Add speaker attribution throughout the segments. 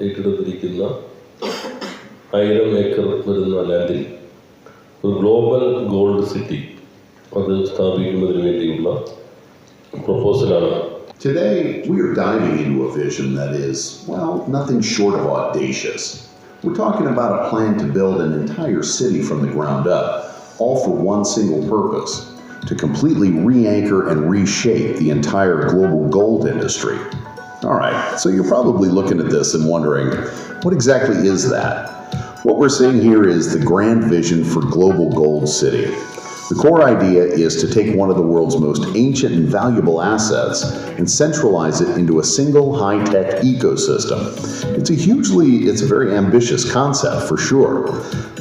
Speaker 1: ഏറ്റെടുത്തിരിക്കുന്ന 1000 acre വരുന്ന ലാൻഡിൽ ഒരു global gold city അത് സ്ഥാപിക്കുന്നതിന് വേണ്ടിയുള്ള പ്രപ്പോസലാണ്.
Speaker 2: Today, we are diving into a vision that is, well, nothing short of audacious. We're talking about a plan to build an entire city from the ground up, all for one single purpose: to completely re-anchor and reshape the entire global gold industry. All right, so you're probably looking at this and wondering, what exactly is that? What we're seeing here is the grand vision for Global Gold City. The core idea is to take one of the world's most ancient and valuable assets and centralize it into a single high-tech ecosystem. It's a very ambitious concept for sure.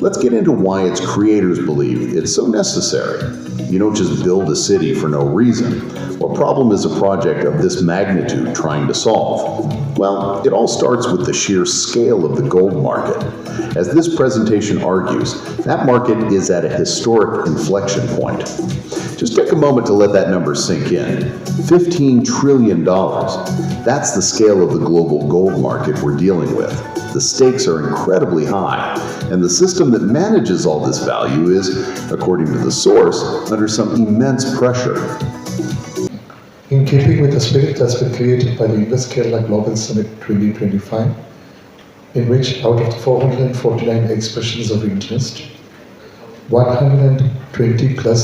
Speaker 2: Let's get into why its creators believe it's so necessary. You don't just build a city for no reason. What problem is a project of this magnitude trying to solve? Well, it all starts with the sheer scale of the gold market. As this presentation argues, that market is at a historic inflection point. Just take a moment to let that number sink in. $15 trillion. That's the scale of the global gold market we're dealing with. The stakes are incredibly high, and the system that manages all this value is, according to the source, under some immense pressure.
Speaker 3: In keeping with the spirit that's been created by the Invest Kerala Global Summit 2025, in which out of the 449 expressions of interest, 120 plus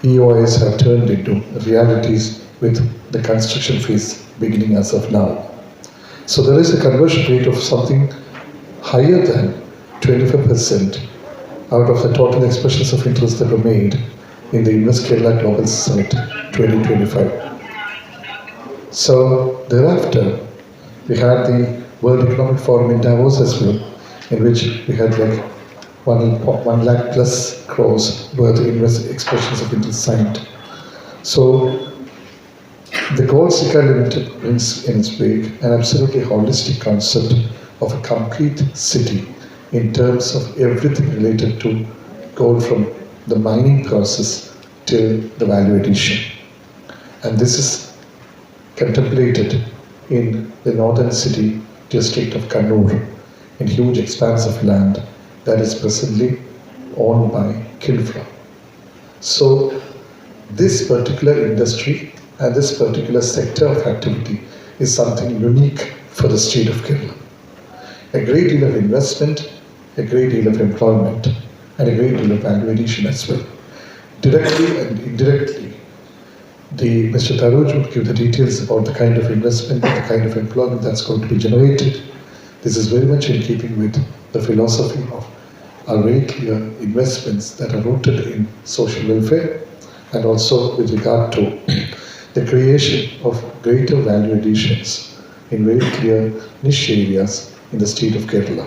Speaker 3: EOIs have turned into realities with the construction phase beginning as of now. So there is a conversion rate of something higher than 25% out of the total expressions of interest that were made in the Invest Kerala Global Summit 2025. So thereafter, we had the World Economic Forum in Davos as well, in which we had like 1 lakh plus crores worth of expressions of interest signed. So the Gold Sika Limited brings in its wake an absolutely holistic concept of a complete city in terms of everything related to gold, from the mining process till the value addition. And this is contemplated in the northern city district of Kannur, in huge expanse of land that is presently owned by Kinfra. So this particular industry and this particular sector of activity is something unique for the state of Kerala. A great deal of investment, a great deal of employment, and a great deal of value addition as well. Directly and indirectly, Mr. Tharuj will give the details about the kind of investment and the kind of employment that's going to be generated. This is very much in keeping with the philosophy of our very clear investments that are rooted in social welfare, and also with regard to the creation of greater value additions in very clear niche areas in the state of Kerala.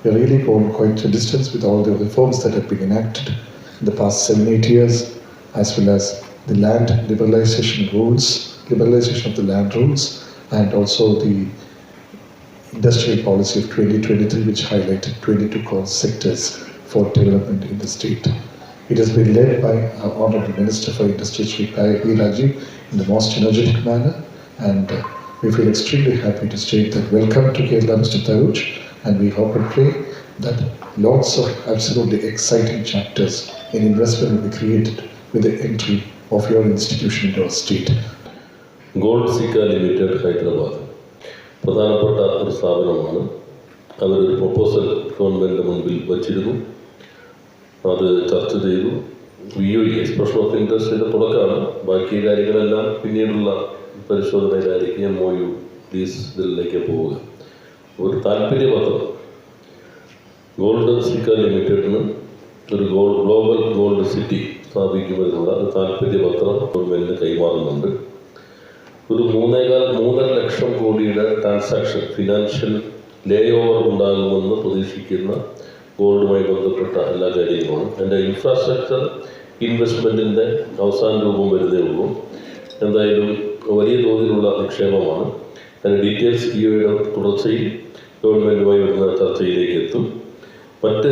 Speaker 3: We are really gone quite a distance with all the reforms that have been enacted in the past 7-8 years, as well as the land liberalization of the land rules, and also the industrial policy of 2023, which highlighted 22 core sectors for development in the state. It has been led by our Honorable Minister for Industry, Shri Rajiv, in the most energetic manner, and we feel extremely happy to state that welcome to Kerala, Mr. Tharuj, and we hope and pray that lots of absolutely exciting chapters in investment will be created with the entry of your institution into our state.
Speaker 1: Gold Sika Limited, Hyderabad. പ്രധാനപ്പെട്ട ഒരു സ്ഥാപനമാണ്. അവരൊരു proposal ഗവൺമെൻറ്റിൻ്റെ മുൻപിൽ വച്ചിരുന്നു. അത് ചർച്ച ചെയ്തു. എക്സ്പ്രഷൻ ഓഫ് ഇൻട്രസ്റ്റിൻ്റെ തുടക്കമാണ്. ബാക്കി കാര്യങ്ങളെല്ലാം പിന്നീടുള്ള പരിശോധനയിലായിരിക്കും. MOU ഇതിലേക്ക് പോവുക. ഒരു താല്പര്യപത്രം ഗോൾഡ് സിക്ക ലിമിറ്റഡിന് ഒരു ഗ്ലോബൽ ഗോൾഡ് സിറ്റി സ്ഥാപിക്കുന്നതിനുള്ള ഒരു താല്പര്യപത്രം ഗവൺമെൻറ്റിന് കൈമാറുന്നുണ്ട്. ഒരു 3.5 ലക്ഷം കോടിയുടെ ട്രാൻസാക്ഷൻ, ഫിനാൻഷ്യൽ ലേ ഓവർ ഉണ്ടാകുമെന്ന് പ്രതീക്ഷിക്കുന്ന ഗോൾഡുമായി ബന്ധപ്പെട്ട എല്ലാ കാര്യങ്ങളുമാണ്. അതിൻ്റെ ഇൻഫ്രാസ്ട്രക്ചർ ഇൻവെസ്റ്റ്മെൻറ്റിൻ്റെ അവസാന രൂപം വരുന്നേ ഉള്ളൂ. എന്തായാലും വലിയ തോതിലുള്ള നിക്ഷേപമാണ്. അതിൻ്റെ ഡീറ്റെയിൽസ് EOയുടെ തുടർച്ചയിൽ ഗവൺമെൻറ്റുമായി വരുന്ന ചർച്ചയിലേക്ക് എത്തും. മറ്റ്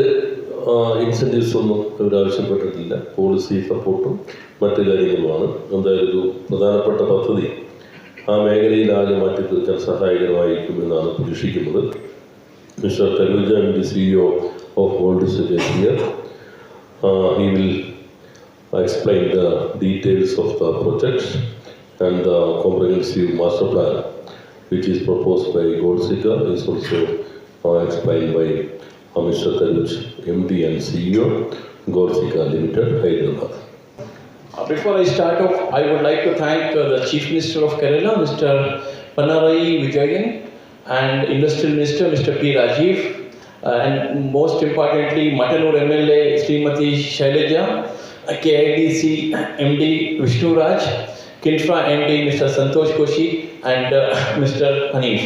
Speaker 1: ഇൻസെൻറ്റീവ്സ് ഒന്നും അവരാവശ്യപ്പെട്ടിട്ടില്ല. പോളിസി സപ്പോർട്ടും മറ്റു കാര്യങ്ങളുമാണ്. എന്തായാലും ഒരു പ്രധാനപ്പെട്ട പദ്ധതി ആ മേഖലയിലാകെ മാറ്റിത്തീർക്കാൻ സഹായകരമായിരിക്കുമെന്നാണ് പ്രതീക്ഷിക്കുന്നത്. Mister Taruja, the CEO of Gold City here. He will explain the details of the project and the comprehensive master plan which is proposed by Gold Seeker is also explained by Mr. Taruj, MD and CEO, Gold Seeker Limited, Hyderabad.
Speaker 4: Before I start off, I would like to thank the Chief Minister of Kerala, Mr. Pinarayi Vijayan, and Industrial Minister, Mr. P. Rajiv, and most importantly, Mattanur MLA, Srimati Shailaja, KIDC MD Vishnu Raj, Kinfra MD Mr. Santosh Koshi, and Mr. Hanif.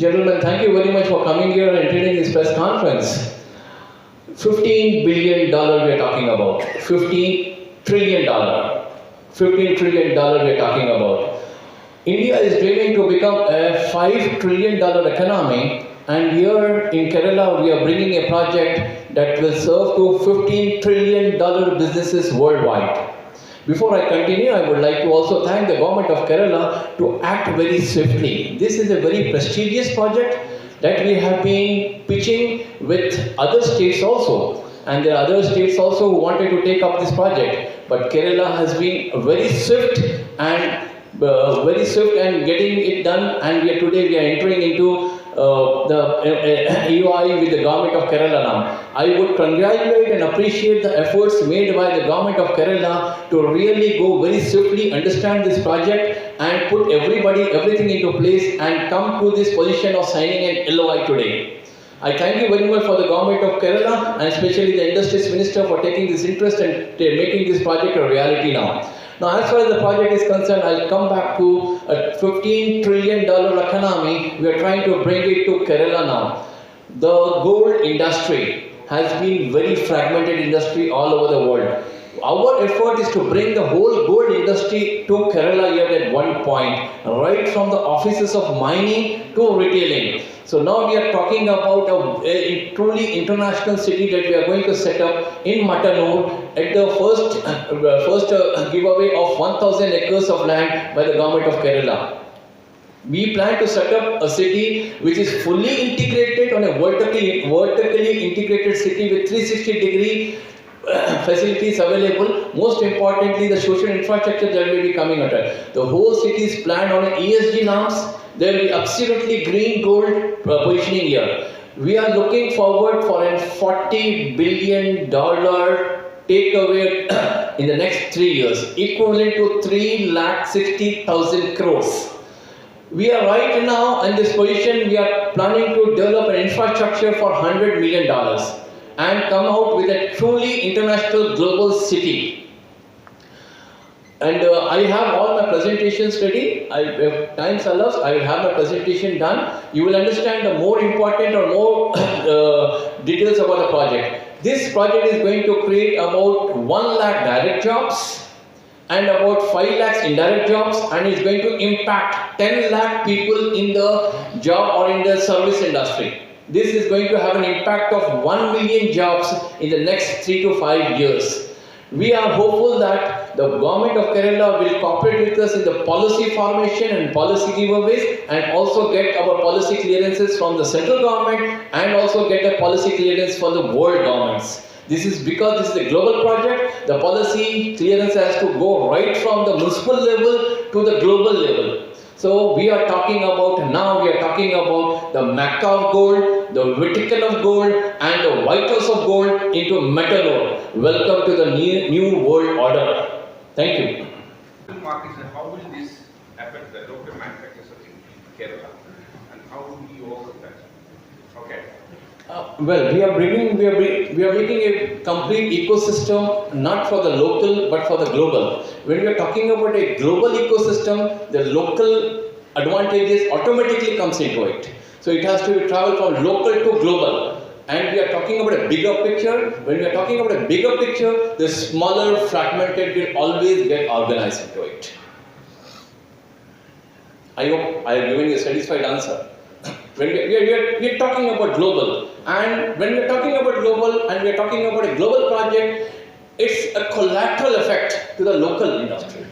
Speaker 4: Gentlemen, thank you very much for coming here and attending this press conference. $15 billion we are talking about. $15 trillion. $15 trillion we are talking about. India is dreaming to become a $5 trillion economy, and here in Kerala we are bringing a project that will serve to $15 trillion businesses worldwide. Before I continue, I would like to also thank the government of Kerala to act very swiftly. This is a very prestigious project that we have been pitching with other states also. And there are other states also who wanted to take up this project. But Kerala has been very swift and getting it done. And today we are entering into the EOI with the government of Kerala now. I would congratulate and appreciate the efforts made by the government of Kerala to really go very swiftly, understand this project and put everything into place and come to this position of signing an LOI today. I thank you very much for the government of Kerala and especially the Industries Minister for taking this interest and making this project a reality now. Now, as far as the project is concerned, I'll come back to a $15 trillion economy. We are trying to bring it to Kerala now. The gold industry has been very fragmented industry all over the world. Our effort is to bring the whole gold industry to Kerala here at one point, right from the offices of mining to retailing. So now we are talking about a truly international city that we are going to set up in Mattanur at the first giveaway of 1,000 acres of land by the government of Kerala. We plan to set up a city which is fully integrated on a vertically integrated city with 360-degree facilities available. Most importantly, the social infrastructure that will be coming out. The whole city is planned on ESG norms. There will be absolutely green gold positioning here. We are looking forward for a $40 billion takeaway in the next 3 years, equivalent to 360,000 crores. We are right now in this position, we are planning to develop an infrastructure for $100 million and come out with a truly international global city. And I have all my presentations ready. If time allows, I will have my presentation done. You will understand the more important or more details about the project. This project is going to create about 1 lakh direct jobs and about 5 lakhs indirect jobs, and is going to impact 10 lakh people in the job or in the service industry. This is going to have an impact of 1 million jobs in the next 3 to 5 years. We are hopeful that the government of Kerala will cooperate with us in the policy formation and policy giveaways, and also get our policy clearances from the central government and also get a policy clearance for the world governments. This is because this is a global project. The policy clearance has to go right from the municipal level to the global level. So we are talking about the Mecca of gold, the Vatican of gold, and the White House of gold into Mattanur. Welcome to the new world order. Thank you.
Speaker 5: Markets, and how will this affect the local manufacturers in Kerala, and how will you overcome that? Okay.
Speaker 4: Well, we are making a complete ecosystem, not for the local but for the global. When we are talking about a global ecosystem, the local advantages automatically comes into it. So it has to travel from local to global. And we are talking about a bigger picture. When we are talking about a bigger picture, the smaller fragmented will always get organized into it. I hope I have given you a satisfied answer. When we are talking about global, and when we are talking about global and we are talking about a global project, it's a collateral effect to the local industry.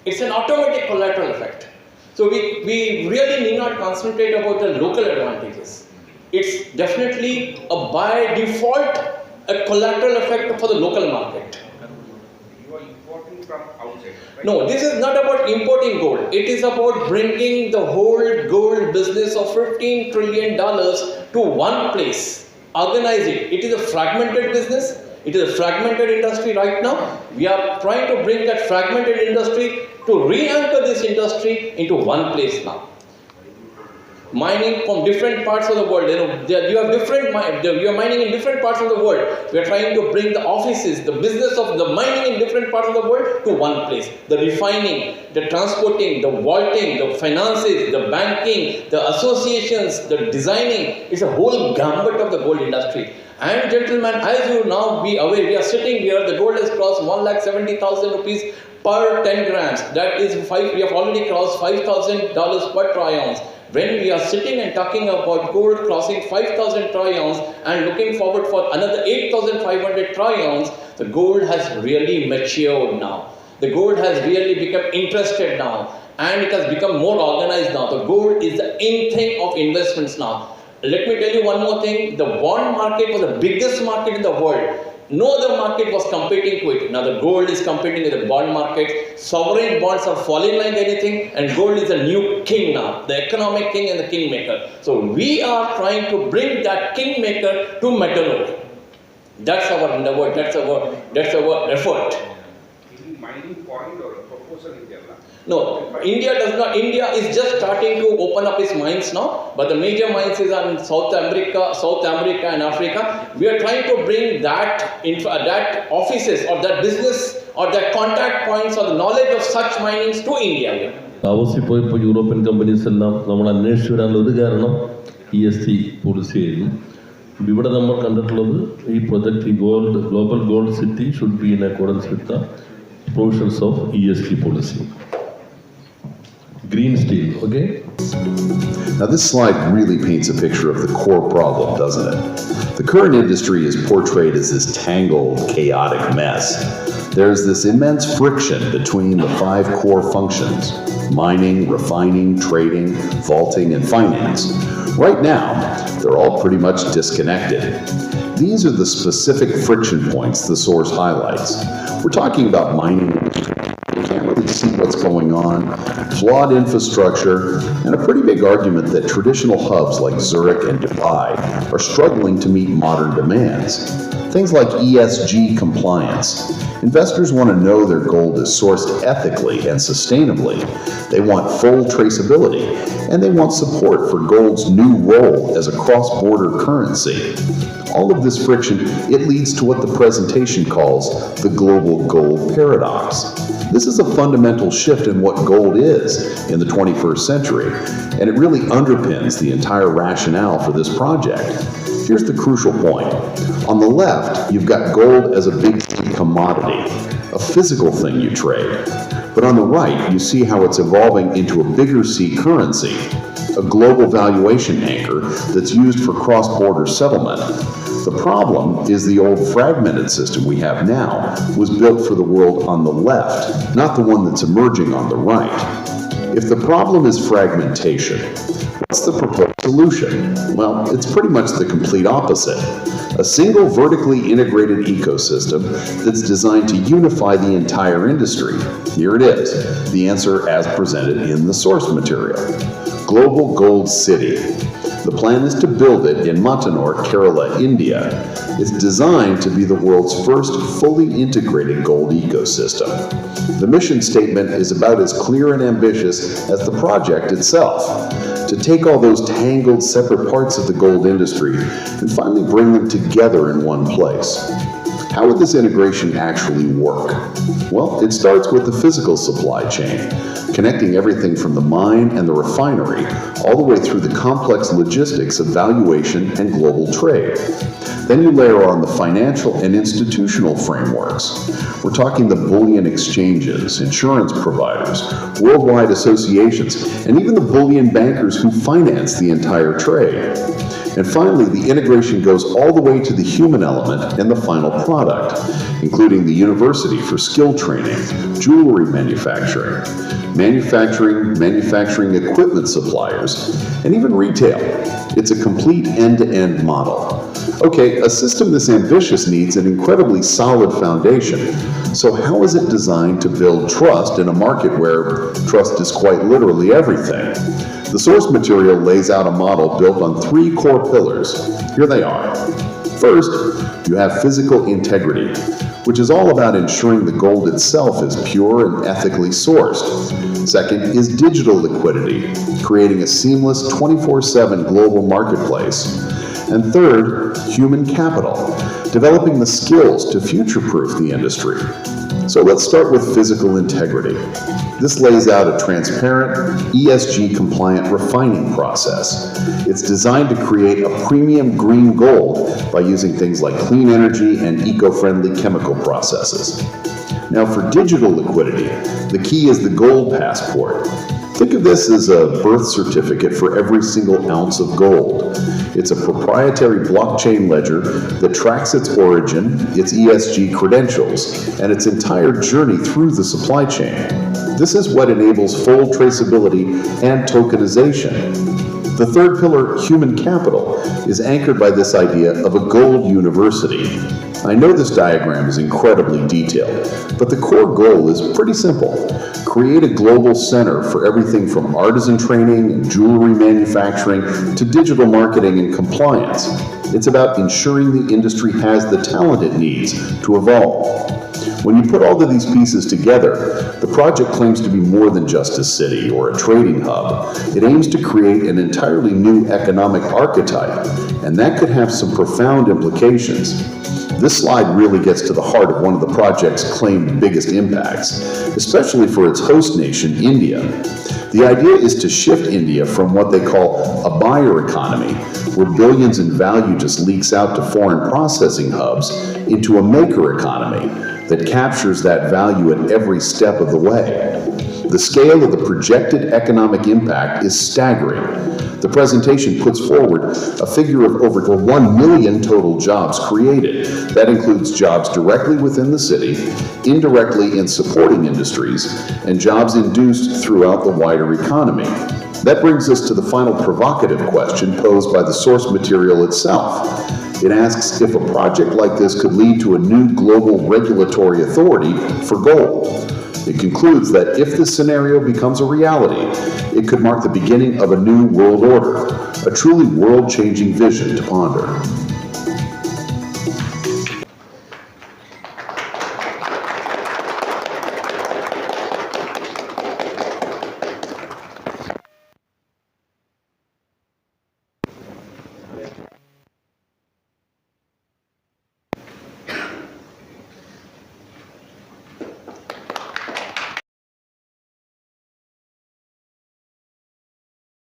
Speaker 4: It's an automatic collateral effect. So we really need not concentrate about the local advantages. It's definitely by default a collateral effect for the local market.
Speaker 5: You are importing from outside, right?
Speaker 4: No, this is not about importing gold. It is about bringing the whole gold business of $15 trillion to one place. Organize it. It is a fragmented business. It is a fragmented industry right now. We are trying to bring that fragmented industry to re-anchor this industry into one place now. Mining from different parts of the world, you are mining in different parts of the world. We are trying to bring the offices, the business of the mining in different parts of the world to one place. The refining, the transporting, the vaulting, the finances, the banking, the associations, the designing. It's a whole gambit of the gold industry. And gentlemen, as you now be aware, we are sitting here, the gold has crossed 1,70,000 rupees per 10 grams. That is, we have already crossed $5,000 per troy ounce. When we are sitting and talking about gold crossing 5,000 troy ounce and looking forward for another 8,500 troy ounce, the gold has really matured now. The gold has really become interested now, and it has become more organized now. The gold is the in thing of investments now. Let me tell you one more thing. The bond market was the biggest market in the world. No other market was competing to it. Now the gold is competing with the bond market. Sovereign bonds are falling like anything, and gold is the new king now, the economic king and the kingmaker. So we are trying to bring that kingmaker to Metalurg. That's our endeavor. That's our effort.
Speaker 5: Any mining point or a proposal in Kerala?
Speaker 4: No, India does not. India is just starting to open up its mines now, but the major mines is in South America and Africa. We are trying to bring that offices or that business or that contact points or the knowledge of such minings to India.
Speaker 1: Davos ഇപ്പോൾ European companies എല്ലാം നമ്മൾ അന്വേഷിച്ചു വരാനുള്ള ഒരു കാരണം ESG policy ആയിരുന്നു. ഇവിടെ നമ്മൾ കണ്ടിട്ടുള്ളത് ഈ project global gold city should be in accordance with the provisions of ESG policy. Green steel, okay?
Speaker 2: Now this slide really paints a picture of the core problem, doesn't it? The current industry is portrayed as this tangled, chaotic mess. There's this immense friction between the 5 core functions: mining, refining, trading, vaulting, and finance. Right now, they're all pretty much disconnected. These are the specific friction points the source highlights. We're talking about mining. You can't really see what's going on, flawed infrastructure, and a pretty big argument that traditional hubs like Zurich and Dubai are struggling to meet modern demands. Things like ESG compliance. Investors want to know their gold is sourced ethically and sustainably. They want full traceability, and they want support for gold's new role as a cross-border currency. All of this friction, it leads to what the presentation calls the global gold paradox. This is a fundamental shift in what gold is in the 21st century, and it really underpins the entire rationale for this project. Here's the crucial point. On the left, you've got gold as a big commodity, a physical thing you trade. But on the right, you see how it's evolving into a bigger C currency, a global valuation anchor that's used for cross-border settlement. The problem is the old fragmented system we have now was built for the world on the left, not the one that's emerging on the right. If the problem is fragmentation, what's the proposed solution? Well, it's pretty much the complete opposite. A single vertically integrated ecosystem that's designed to unify the entire industry. Here it is, the answer as presented in the source material. Global Gold City. The plan is to build it in Matanur, Kerala, India. It's designed to be the world's first fully integrated gold ecosystem. The mission statement is about as clear and ambitious as the project itself: to take all those tangled separate parts of the gold industry and finally bring them together in one place. How would this integration actually work? Well, it starts with the physical supply chain, connecting everything from the mine and the refinery all the way through the complex logistics of valuation and global trade. Then you layer on the financial and institutional frameworks. We're talking the bullion exchanges, insurance providers, worldwide associations, and even the bullion bankers who finance the entire trade. And finally, the integration goes all the way to the human element and the final product. product, including the university for skill training, jewelry manufacturing, manufacturing equipment suppliers, and even retail. It's a complete end-to-end model. Okay, a system this ambitious needs an incredibly solid foundation. So how is it designed to build trust in a market where trust is quite literally everything? The source material lays out a model built on 3 core pillars. Here they are. First, you have physical integrity, which is all about ensuring the gold itself is pure and ethically sourced. Second is digital liquidity, creating a seamless 24/7 global marketplace. And third, human capital, developing the skills to future-proof the industry. So let's start with physical integrity. This lays out a transparent, ESG-compliant refining process. It's designed to create a premium green gold by using things like clean energy and eco-friendly chemical processes. Now for digital liquidity, the key is the gold passport. Think of this as a birth certificate for every single ounce of gold. It's a proprietary blockchain ledger that tracks its origin, its ESG credentials, and its entire journey through the supply chain. This is what enables full traceability and tokenization. The third pillar, human capital, is anchored by this idea of a gold university. I know this diagram is incredibly detailed, but the core goal is pretty simple. Create a global center for everything from artisan training and jewelry manufacturing to digital marketing and compliance. It's about ensuring the industry has the talent it needs to evolve. When you put all of these pieces together, the project claims to be more than just a city or a trading hub. It aims to create an entirely new economic archetype, and that could have some profound implications. This slide really gets to the heart of one of the project's claimed biggest impacts, especially for its host nation, India. The idea is to shift India from what they call a buyer economy, where billions in value just leaks out to foreign processing hubs, into a maker economy that captures that value at every step of the way. The scale of the projected economic impact is staggering. The presentation puts forward a figure of over 1 million total jobs created. That includes jobs directly within the city, indirectly in supporting industries, and jobs induced throughout the wider economy. That brings us to the final provocative question posed by the source material itself. It asks if a project like this could lead to a new global regulatory authority for gold. It concludes that if this scenario becomes a reality, it could mark the beginning of a new world order, a truly world-changing vision to ponder.